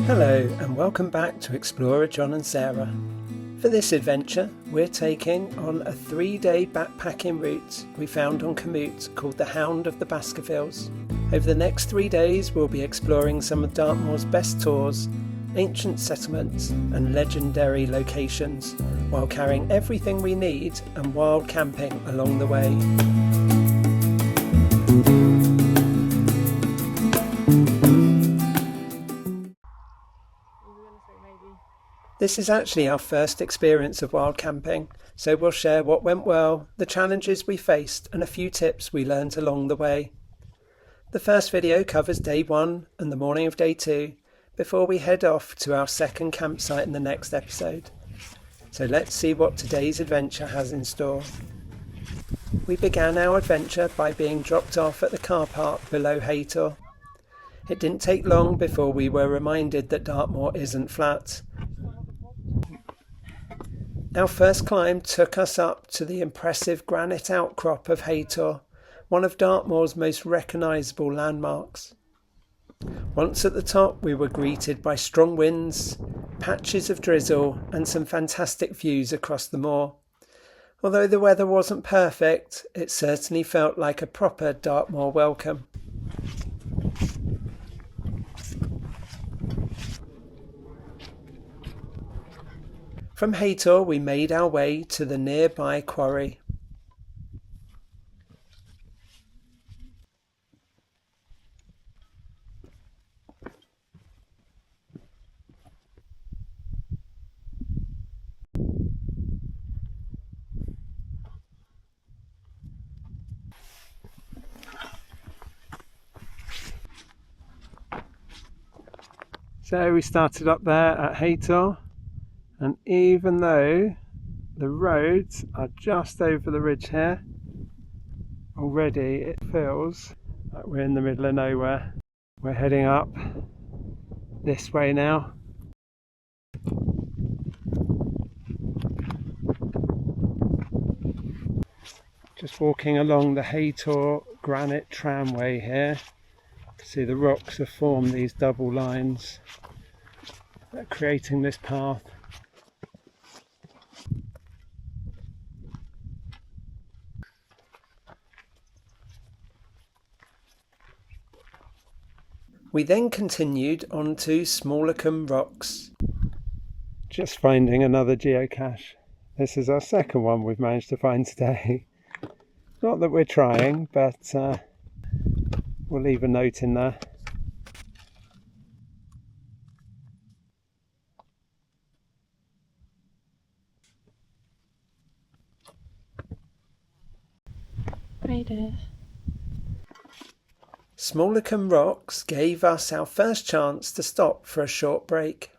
Hello and welcome back to Explorer John and Sarah. For this adventure we're taking on a 3-day backpacking route we found on Commute called the Hound of the Baskervilles. Over the next 3 days we'll be exploring some of Dartmoor's best tours, ancient settlements and legendary locations while carrying everything we need and wild camping along the way. This is actually our first experience of wild camping, so we'll share what went well, the challenges we faced and a few tips we learned along the way. The first video covers day 1 and the morning of day 2 before we head off to our second campsite in the next episode. So let's see what today's adventure has in store. We began our adventure by being dropped off at the car park below Haytor. It didn't take long before we were reminded that Dartmoor isn't flat. Our first climb took us up to the impressive granite outcrop of Haytor, one of Dartmoor's most recognisable landmarks. Once at the top we were greeted by strong winds, patches of drizzle and some fantastic views across the moor. Although the weather wasn't perfect, it certainly felt like a proper Dartmoor welcome. From Haytor we made our way to the nearby quarry. So we started up there at Haytor. And even though the roads are just over the ridge here, already it feels like we're in the middle of nowhere. We're heading up this way now. Just walking along the Haytor granite tramway here. See the rocks have formed these double lines that are creating this path. We then continued on to Smallacombe Rocks. Just finding another geocache. This is our second one we've managed to find today. Not that we're trying, but we'll leave a note in there. Right there. Smallacombe Rocks gave us our first chance to stop for a short break.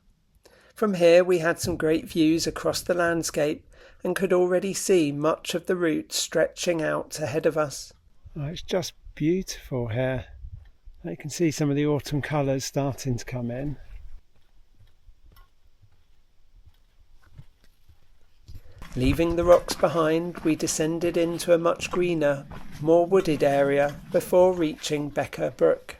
From here we had some great views across the landscape and could already see much of the route stretching out ahead of us. Oh, it's just beautiful here. You can see some of the autumn colours starting to come in. Leaving the rocks behind, we descended into a much greener, more wooded area before reaching Becka Brook.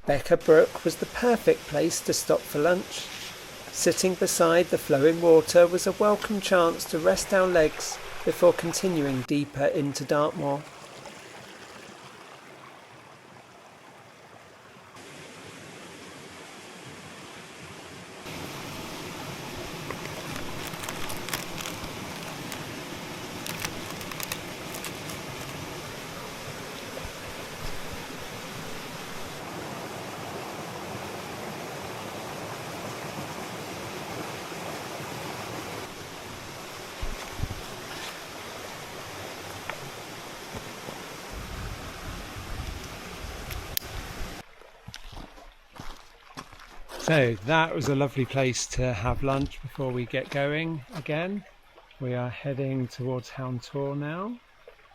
Becka Brook was the perfect place to stop for lunch. Sitting beside the flowing water was a welcome chance to rest our legs before continuing deeper into Dartmoor. So that was a lovely place to have lunch before we get going again. We are heading towards Hound Tor now.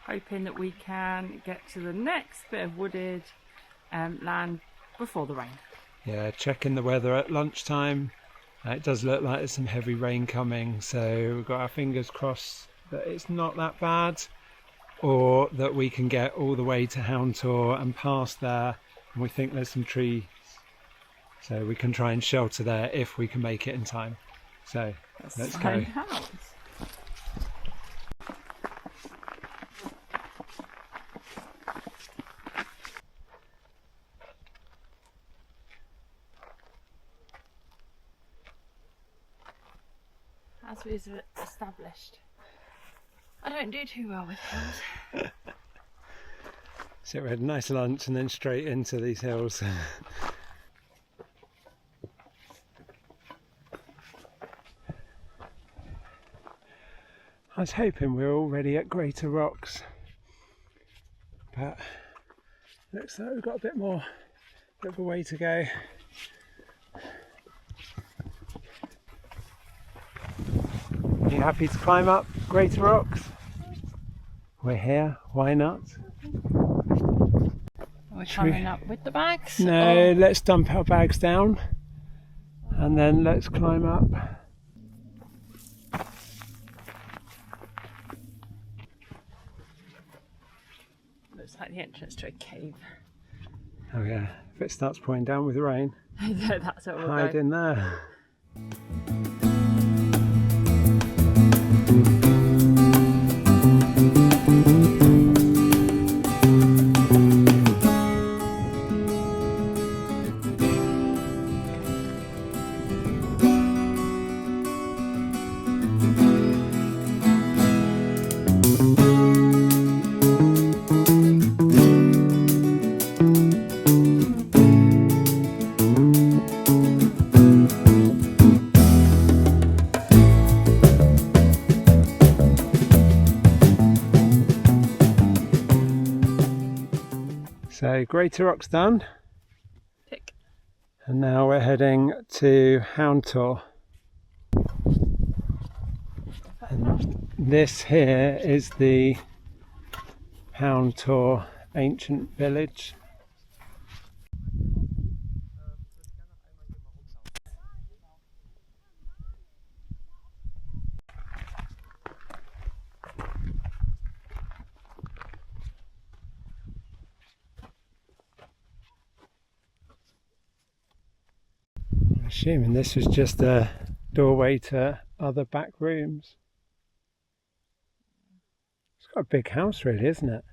Hoping that we can get to the next bit of wooded land before the rain. Yeah, checking the weather at lunchtime. It does look like there's some heavy rain coming, so we've got our fingers crossed that it's not that bad. or that we can get all the way to Hound Tor and past there, and we think there's some trees, so we can try and shelter there if we can make it in time. So let's go. Out. As we've established, I don't do too well with hills. So we had a nice lunch and then straight into these hills. I was hoping we were already at Greater Rocks, but looks like we've got a bit of a way to go. You happy to climb up Greater Rocks? We're here, why not? Are we climbing up with the bags? No, let's dump our bags down and then let's climb up. Looks like the entrance to a cave. Oh yeah, if it starts pouring down with the rain, That's what we'll hide go. in there. So Greater Rocks done. Tick. And now we're heading to Hound Tor. And this here is the Hound Tor ancient village. Assuming this was just a doorway to other back rooms. It's got a big house really, isn't it?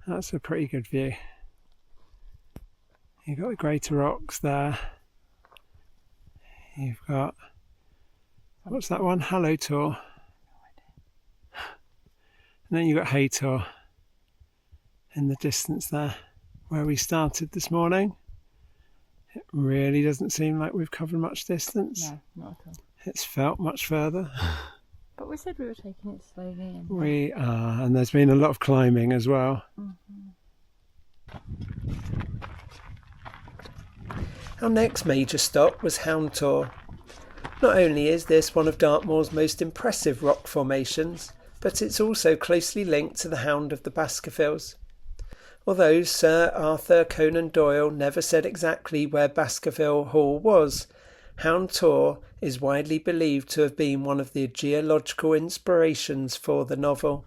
That's a pretty good view. You've got the Greater Rocks there. You've got, what's that one? Haytor. And then you've got Haytor in the distance there, where we started this morning. It really doesn't seem like we've covered much distance. No, not at all. It's felt much further. But we said we were taking it slowly. And We are, and there's been a lot of climbing as well. Our next major stop was Hound Tor. Not only is this one of Dartmoor's most impressive rock formations, but it's also closely linked to the Hound of the Baskervilles. Although Sir Arthur Conan Doyle never said exactly where Baskerville Hall was, Hound Tor is widely believed to have been one of the geological inspirations for the novel.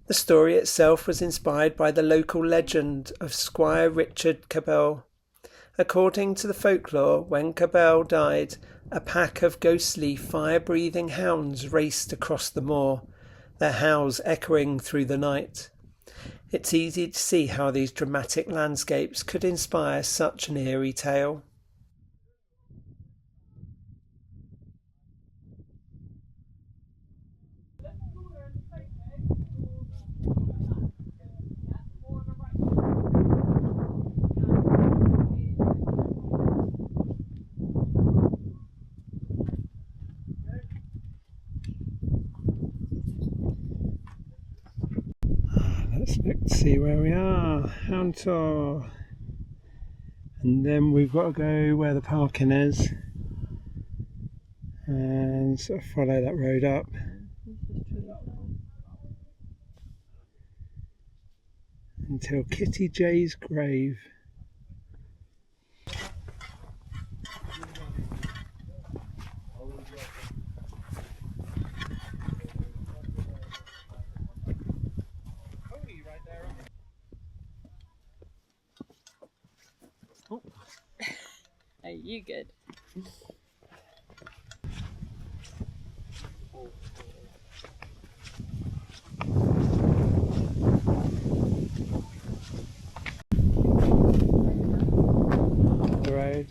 The story itself was inspired by the local legend of Squire Richard Cabell. According to the folklore, when Cabell died, a pack of ghostly, fire-breathing hounds raced across the moor, their howls echoing through the night. It's easy to see how these dramatic landscapes could inspire such an eerie tale. Let's look to see where we are. Hound Tor. And then we've got to go where the parking is and sort of follow that road up. Until Kitty J's grave. Oh. Are you good? The road.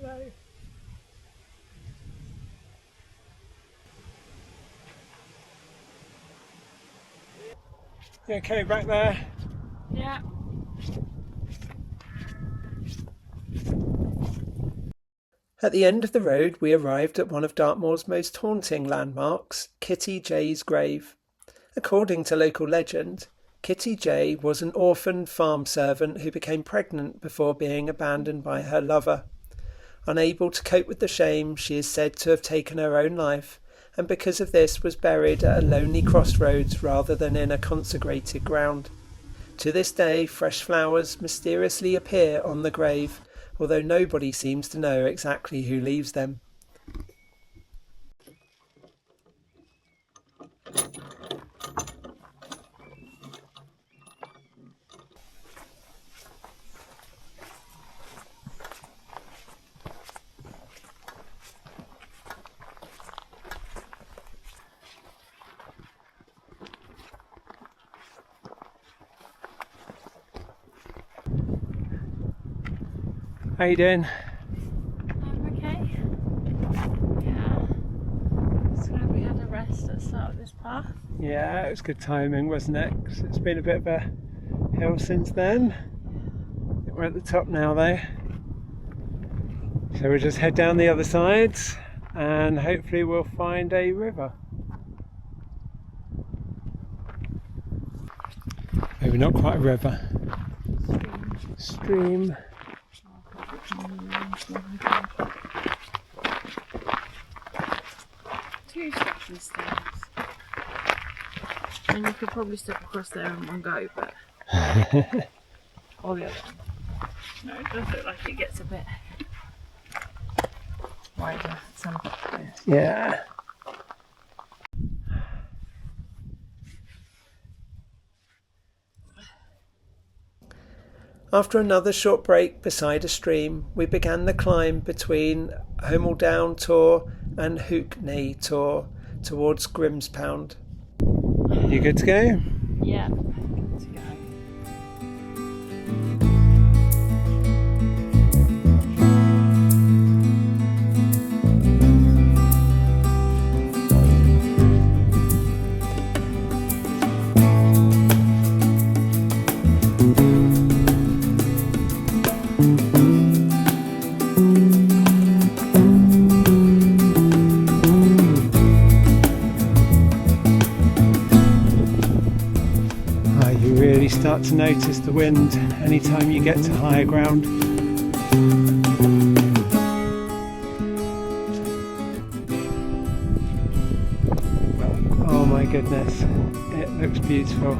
Hello. You okay back there? Yeah. At the end of the road, we arrived at one of Dartmoor's most haunting landmarks, Kitty J's grave. According to local legend, Kitty J was an orphaned farm servant who became pregnant before being abandoned by her lover. Unable to cope with the shame, she is said to have taken her own life, and because of this was buried at a lonely crossroads rather than in a consecrated ground. To this day, fresh flowers mysteriously appear on the grave, although nobody seems to know exactly who leaves them. How you doing? I'm okay. Yeah. It's glad we had a rest at the start of this path. Yeah, it was good timing, wasn't it? 'Cause it's been a bit of a hill since then. We're at the top now though. So we'll just head down the other side and hopefully we'll find a river. Maybe not quite a river. Stream. Two stepping stones. And you could probably step across there in one go, but or the other one. No, it does look like it gets a bit wider at some point. Yeah. After another short break beside a stream, we began the climb between Hound Tor and Haytor Tor towards Grimspound. You good to go? Yeah, good to go. Start to notice the wind anytime you get to higher ground. Oh my goodness, it looks beautiful.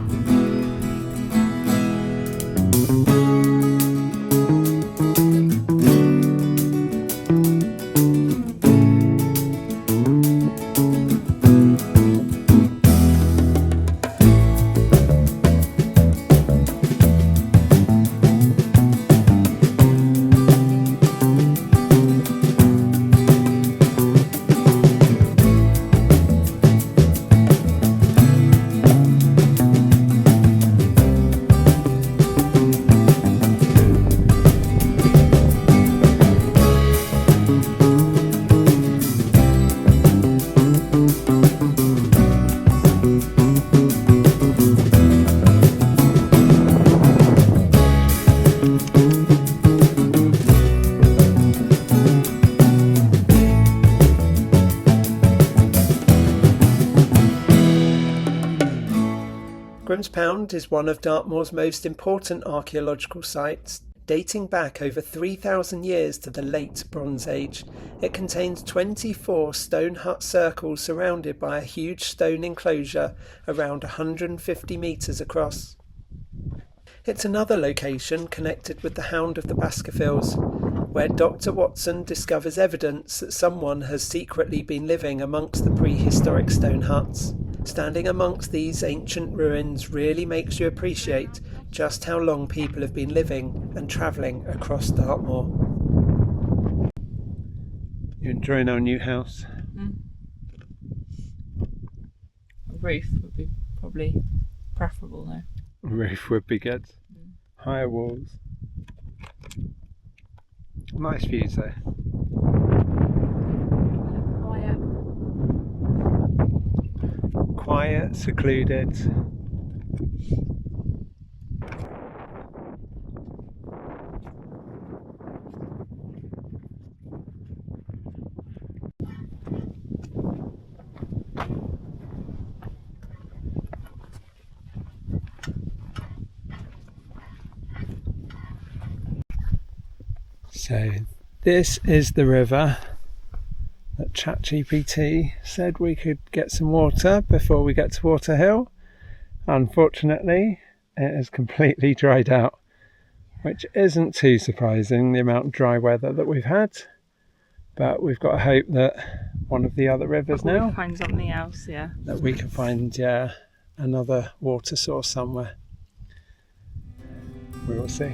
Grimspound is one of Dartmoor's most important archaeological sites. Dating back over 3,000 years to the late Bronze Age, it contains 24 stone hut circles surrounded by a huge stone enclosure around 150 metres across. It's another location connected with the Hound of the Baskervilles, where Dr. Watson discovers evidence that someone has secretly been living amongst the prehistoric stone huts. Standing amongst these ancient ruins really makes you appreciate just how long people have been living and travelling across Dartmoor. You enjoying our new house? A roof would be probably preferable though. Roof would be good. Higher walls. Nice views though. Quiet, secluded. So this is the river that ChatGPT said we could get some water before we get to Water Hill. Unfortunately, it has completely dried out, which isn't too surprising, the amount of dry weather that we've had. But we've got to hope that one of the other rivers now, we'll find something else, that we can find another water source somewhere. We will see.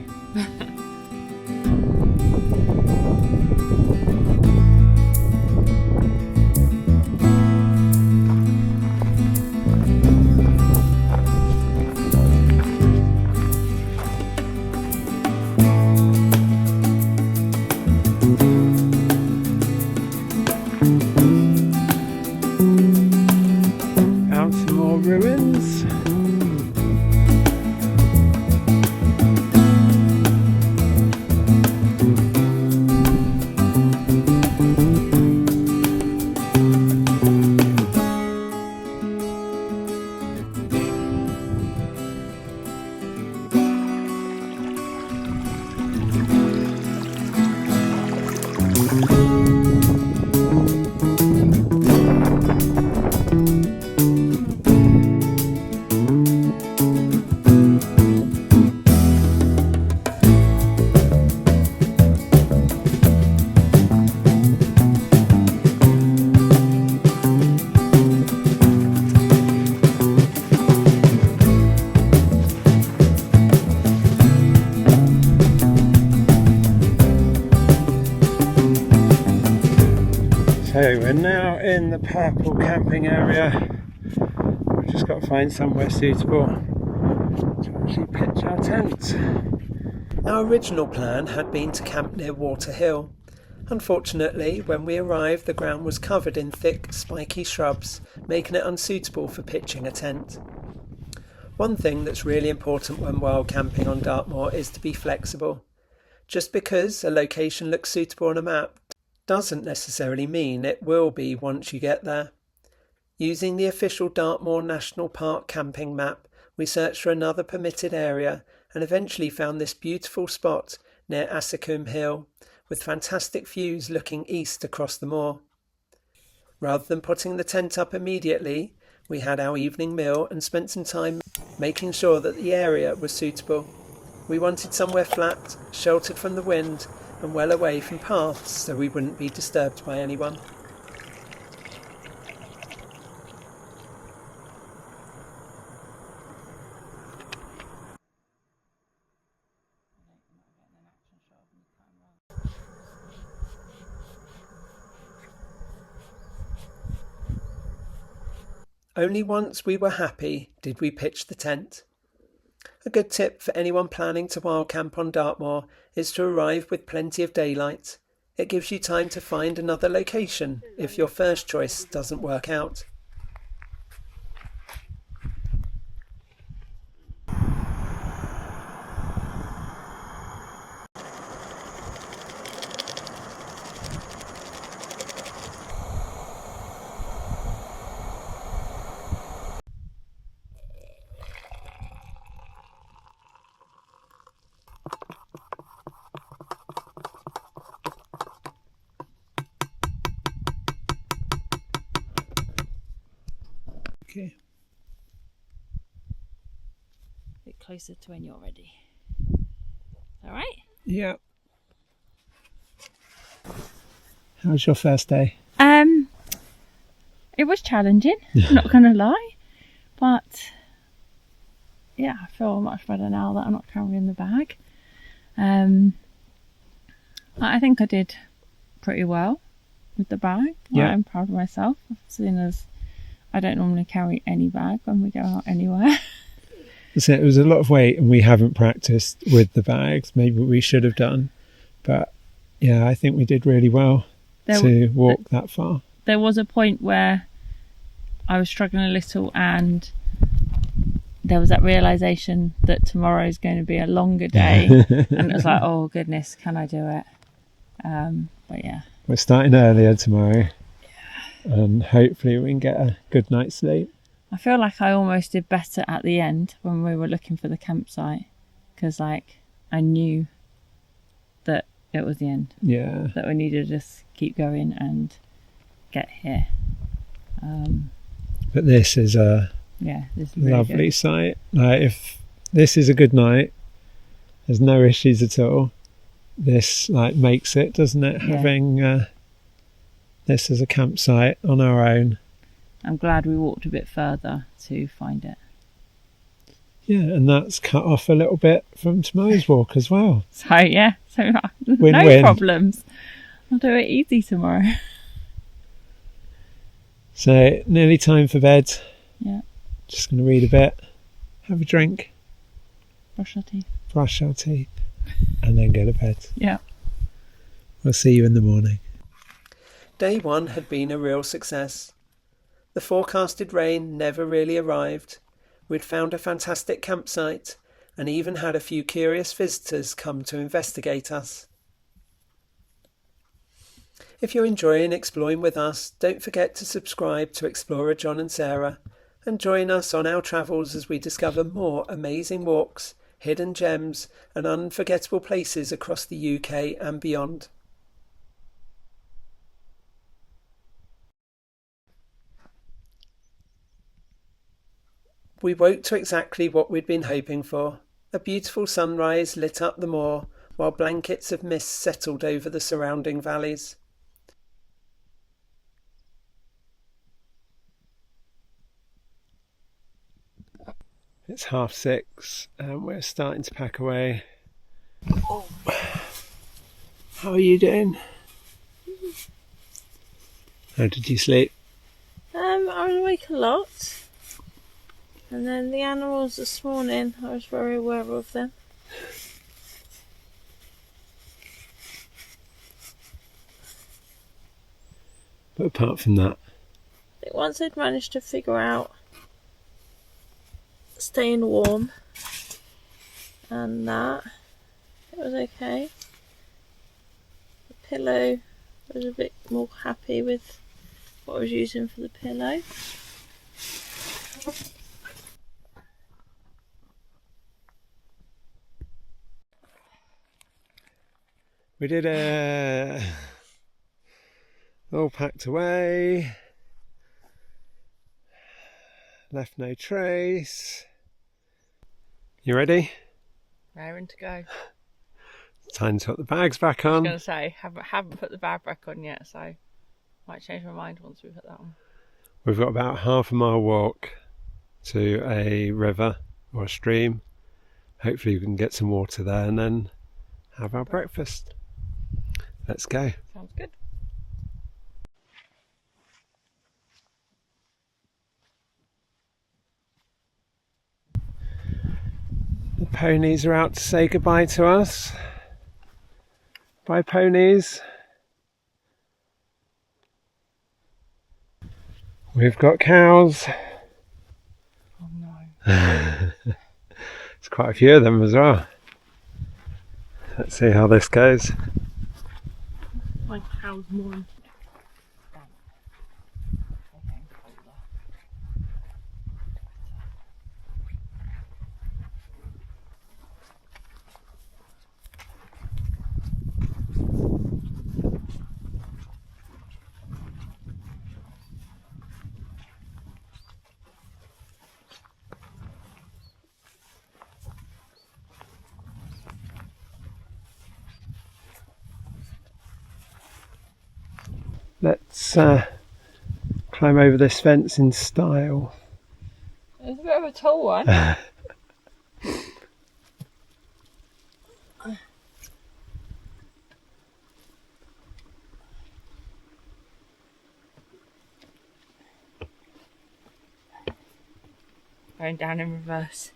Found some more ruins. So we're now in the purple camping area. We've just got to find somewhere suitable to actually pitch our tent. Our original plan had been to camp near Water Hill. Unfortunately, when we arrived, the ground was covered in thick, spiky shrubs, making it unsuitable for pitching a tent. One thing that's really important when wild camping on Dartmoor is to be flexible. Just because a location looks suitable on a map doesn't necessarily mean it will be once you get there. Using the official Dartmoor National Park camping map, we searched for another permitted area and eventually found this beautiful spot near Assycombe Hill, with fantastic views looking east across the moor. Rather than putting the tent up immediately, we had our evening meal and spent some time making sure that the area was suitable. We wanted somewhere flat, sheltered from the wind, and well away from paths so we wouldn't be disturbed by anyone. Only once we were happy did we pitch the tent. A good tip for anyone planning to wild camp on Dartmoor is to arrive with plenty of daylight. It gives you time to find another location if your first choice doesn't work out. you. A bit closer to when you're ready. All right? Yeah. How was your first day? It was challenging, not gonna lie, but yeah, I feel much better now that I'm not carrying the bag. I think I did pretty well with the bag. Yeah. I'm proud of myself, seeing as I don't normally carry any bag when we go out anywhere. So it was a lot of weight and we haven't practiced with the bags. Maybe we should have done. But yeah, I think we did really well to walk that far. There was a point where I was struggling a little, and there was that realisation that tomorrow is going to be a longer day. And it was like, oh goodness, can I do it? But yeah. We're starting earlier tomorrow. Yeah. And hopefully we can get a good night's sleep. I feel like I almost did better at the end when we were looking for the campsite, because like I knew that it was the end. Yeah. That we needed to just keep going and get here. But this is a this is really lovely good. sight. Like, if this is a good night, there's no issues at all. This like makes it, doesn't it? Yeah. Having this as a campsite on our own. I'm glad we walked a bit further to find it. Yeah, and that's cut off a little bit from tomorrow's walk as well. So yeah, so no Win-win. problems. I'll do it easy tomorrow. So nearly time for bed. Yeah. Just going to read a bit, have a drink, Brush our teeth. and then go to bed. Yeah. We'll see you in the morning. Day 1 had been a real success. The forecasted rain never really arrived. We'd found a fantastic campsite and even had a few curious visitors come to investigate us. If you're enjoying exploring with us, don't forget to subscribe to Explorer John and Sarah and join us on our travels as we discover more amazing walks, hidden gems and unforgettable places across the UK and beyond. We woke to exactly what we'd been hoping for. A beautiful sunrise lit up the moor, while blankets of mist settled over the surrounding valleys. It's 6:30 and we're starting to pack away. Oh. How are you doing? How did you sleep? I was awake a lot. And then the animals this morning, I was very aware of them. But apart from that, I think once I'd managed to figure out staying warm and that, it was okay. The pillow, I was a bit more happy with what I was using for the pillow. we did all packed away. Left no trace. You ready? Raring to go. Time to put the bags back I was on. going to say, haven't put the bag back on yet, so might change my mind once we put that on. We've got about half a mile walk to a river or a stream. Hopefully we can get some water there and then have our breakfast. Let's go. Sounds good. The ponies are out to say goodbye to us. Bye, ponies. We've got cows. Oh no. There's quite a few of them as well. Let's see how this goes. My cow's more. Let's climb over this fence in style. It's a bit of a tall one. Going down in reverse.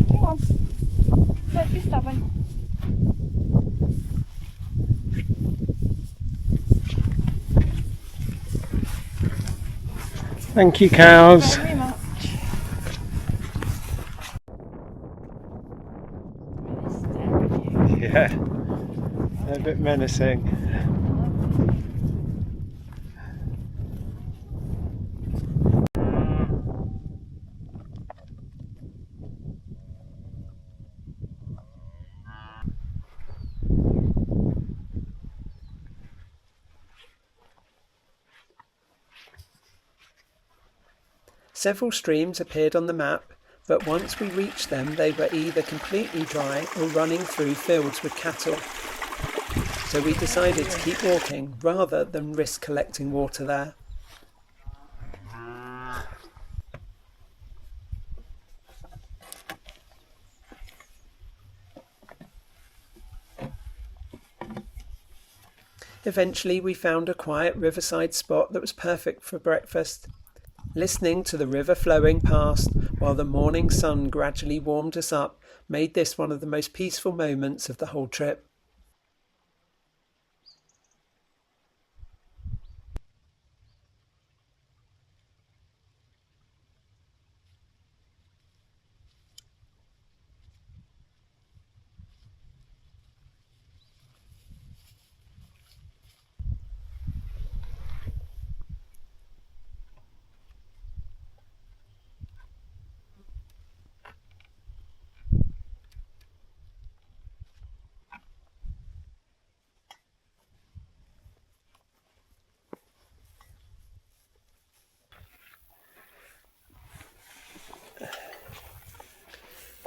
Come on, don't be stubborn. Thank you, cows. Very much. Yeah, they're a bit menacing. Several streams appeared on the map, but once we reached them they were either completely dry or running through fields with cattle. So we decided to keep walking rather than risk collecting water there. Eventually we found a quiet riverside spot that was perfect for breakfast. Listening to the river flowing past while the morning sun gradually warmed us up made this one of the most peaceful moments of the whole trip.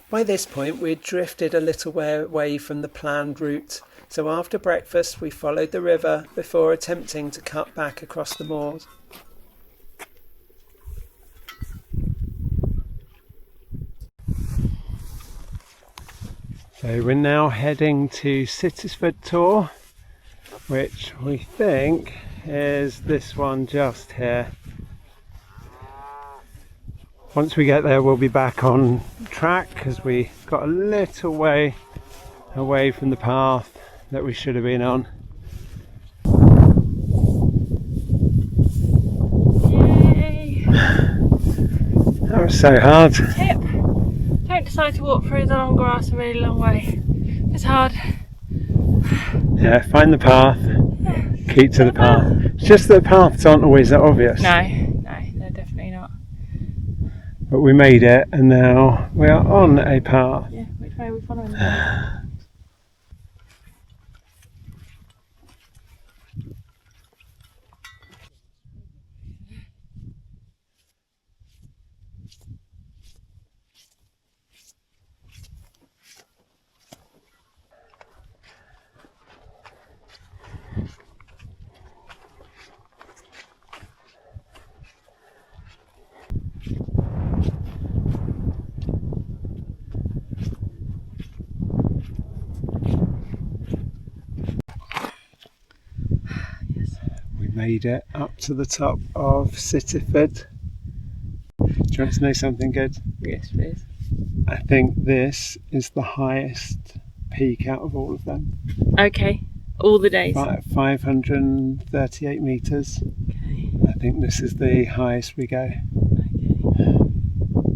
By this point we had drifted a little way away from the planned route, so after breakfast we followed the river before attempting to cut back across the moors. So we're now heading to Sittaford Tor, which we think is this one just here. Once we get there we'll be back on track because we got a little way away from the path that we should have been on. Yay! That was so hard. Tip: don't decide to walk through the long grass a really long way. It's hard. Yeah, find the path, keep to the path. It's just that the paths aren't always that obvious. No, they're definitely not. But we made it and now we are on a path. Yeah, which way are we following? We made it up to the top of Sittaford. Do you want to know something good? Yes, please. I think this is the highest peak out of all of them. Okay, all the days. 538 metres. Okay. I think this is the highest we go. Okay.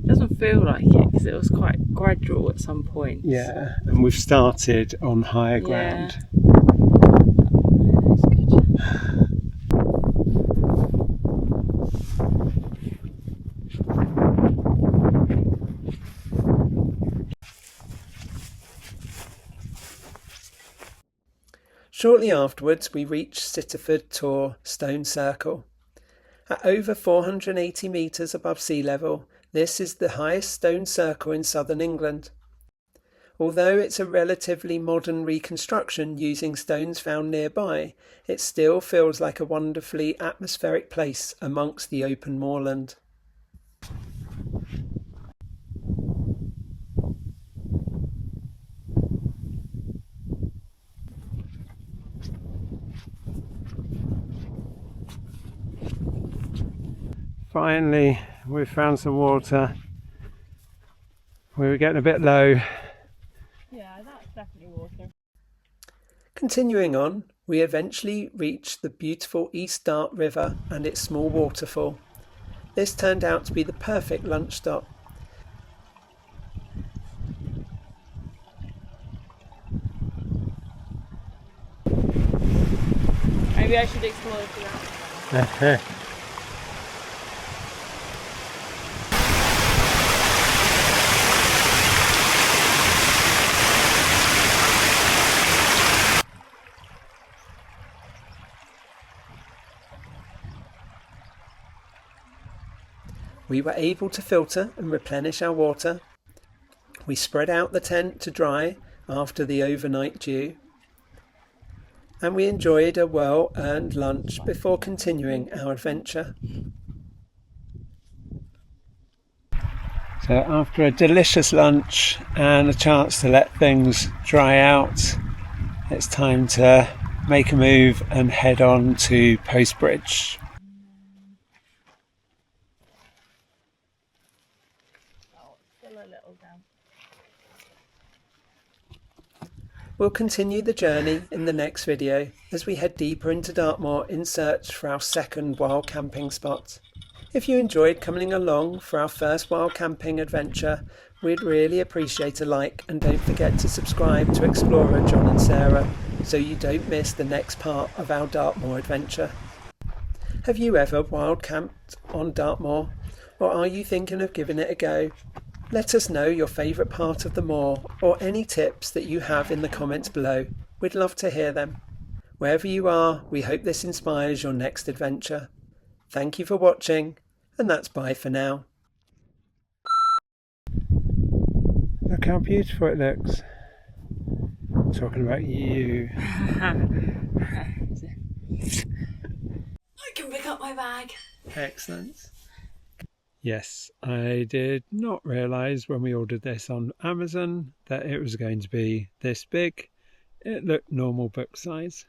Doesn't feel like it because it was quite gradual at some point. Yeah, and we've started on higher ground. That's good. Shortly afterwards we reached Sittaford Tor Stone Circle. At over 480 metres above sea level, this is the highest stone circle in southern England. Although it's a relatively modern reconstruction using stones found nearby, it still feels like a wonderfully atmospheric place amongst the open moorland. Finally, we've found some water. We were getting a bit low. Yeah, that's definitely water. Continuing on, we eventually reached the beautiful East Dart River and its small waterfall. This turned out to be the perfect lunch stop. Maybe I should explore that. We were able to filter and replenish our water. We spread out the tent to dry after the overnight dew. And we enjoyed a well-earned lunch before continuing our adventure. So after a delicious lunch and a chance to let things dry out, it's time to make a move and head on to Post Bridge. Still a little down. We'll continue the journey in the next video as we head deeper into Dartmoor in search for our second wild camping spot. If you enjoyed coming along for our first wild camping adventure, we'd really appreciate a like, and don't forget to subscribe to Explorer John and Sarah so you don't miss the next part of our Dartmoor adventure. Have you ever wild camped on Dartmoor, or are you thinking of giving it a go? Let us know your favourite part of the moor or any tips that you have in the comments below. We'd love to hear them. Wherever you are, we hope this inspires your next adventure. Thank you for watching, and that's bye for now. Look how beautiful it looks. I'm talking about you. I can pick up my bag. Excellent. Yes, I did not realise when we ordered this on Amazon that it was going to be this big. It looked normal book size.